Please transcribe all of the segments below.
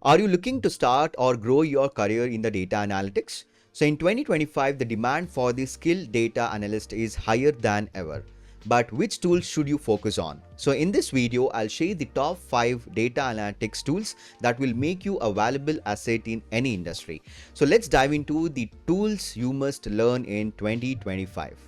Are you looking to start or grow your career in the data analytics? So in 2025, the demand for the skilled data analyst is higher than ever. But which tools should you focus on? So in this video, I'll share the top 5 data analytics tools that will make you a valuable asset in any industry. So let's dive into the tools you must learn in 2025.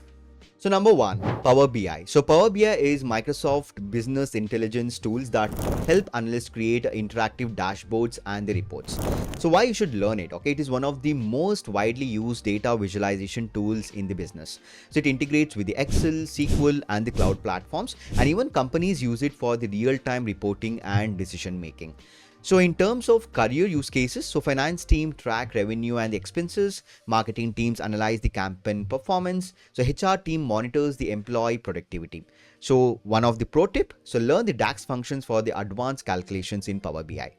So number one, Power BI. So Power BI is Microsoft business intelligence tools that help analysts create interactive dashboards and the reports. So why you should learn it? Okay, it is one of the most widely used data visualization tools in the business. So it integrates with the Excel, SQL and the cloud platforms, and even companies use it for the real-time reporting and decision making. So in terms of career use cases, so finance team track revenue and the expenses, marketing teams analyze the campaign performance, so HR team monitors the employee productivity. So one of the pro tip, so learn the DAX functions for the advanced calculations in Power BI.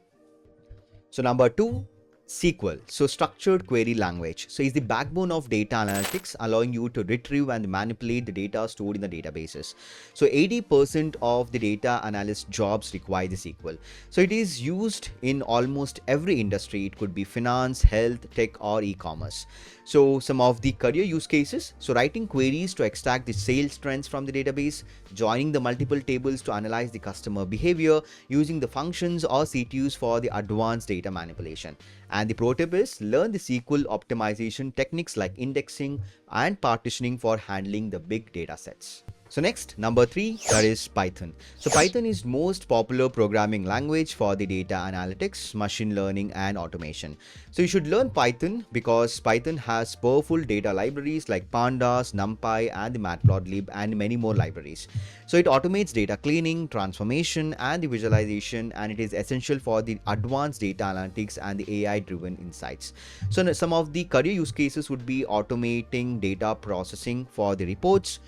So number two, SQL, so structured query language, so is the backbone of data analytics, allowing you to retrieve and manipulate the data stored in the databases. So 80% of the data analyst jobs require the SQL. So it is used in almost every industry. It could be finance, health, tech or e-commerce. So some of the career use cases, so writing queries to extract the sales trends from the database, joining the multiple tables to analyze the customer behavior, using the functions or CTUs for the advanced data manipulation. And the pro tip is learn the SQL optimization techniques like indexing and partitioning for handling the big data sets. So next, number 3, that is Python. So Python is most popular programming language for the data analytics, machine learning and automation. So you should learn Python because Python has powerful data libraries like Pandas, NumPy and the Matplotlib and many more libraries. So it automates data cleaning, transformation and the visualization, and it is essential for the advanced data analytics and the AI driven insights. So some of the career use cases would be automating data processing for the reports,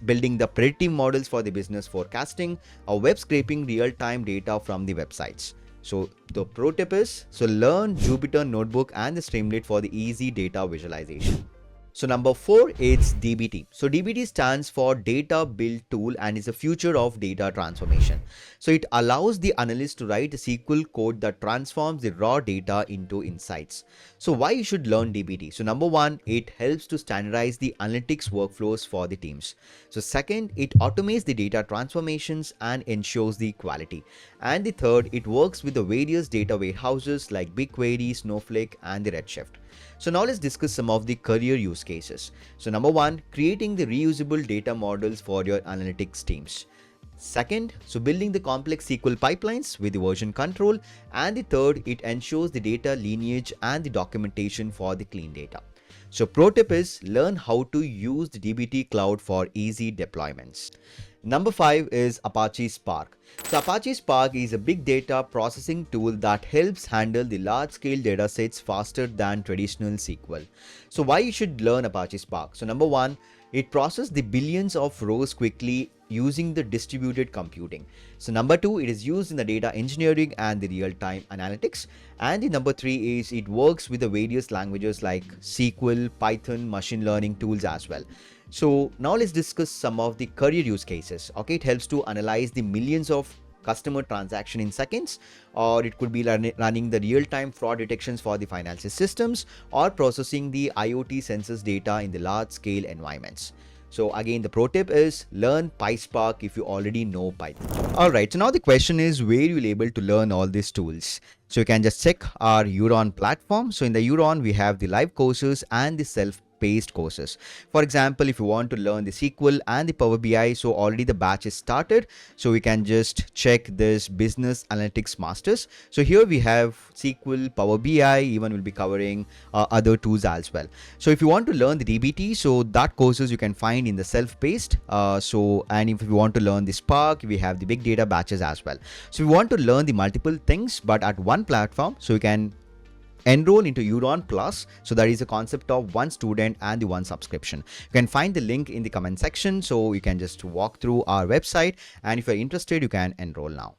building the predictive models for the business forecasting, or web scraping real-time data from the websites. So the pro tip is, so learn Jupyter Notebook and the Streamlit for the easy data visualization. So number 4 is DBT. So DBT stands for Data Build Tool and is a future of data transformation. So it allows the analyst to write a SQL code that transforms the raw data into insights. So why you should learn DBT? So number 1, it helps to standardize the analytics workflows for the teams. So second, it automates the data transformations and ensures the quality. And the third, it works with the various data warehouses like BigQuery, Snowflake and the Redshift. So now let's discuss some of the career use cases. So number 1, creating the reusable data models for your analytics teams. Second, so building the complex SQL pipelines with the version control. And the third, it ensures the data lineage and the documentation for the clean data. So pro tip is learn how to use the DBT cloud for easy deployments. Number 5 is Apache Spark. So Apache Spark is a big data processing tool that helps handle the large-scale datasets faster than traditional SQL. So why you should learn Apache Spark? So number 1, it processes the billions of rows quickly using the distributed computing. So number 2, it is used in the data engineering and the real-time analytics. And the number 3 is it works with the various languages like SQL, Python, machine learning tools as well. So now let's discuss some of the career use cases. Okay, it helps to analyze the millions of customer transaction in seconds, or it could be running the real-time fraud detections for the financial systems, or processing the IoT sensors data in the large-scale environments. So again, the pro tip is learn PySpark if you already know Python. Alright, so now the question is where you will able to learn all these tools. So you can just check our Euron platform. So in the Euron, we have the live courses and the self-paced courses. For example, if you want to learn the SQL and the Power BI, so already the batch is started. So we can just check this Business Analytics Masters. So here we have SQL, Power BI, even will be covering other tools as well. So if you want to learn the DBT, so that courses you can find in the self-paced. And if you want to learn the Spark, we have the big data batches as well. So we want to learn the multiple things, but at one platform, so you can enroll into Euron Plus. So that is a concept of one student and the one subscription. You can find the link in the comment section. So you can just walk through our website, and if you're interested, you can enroll now.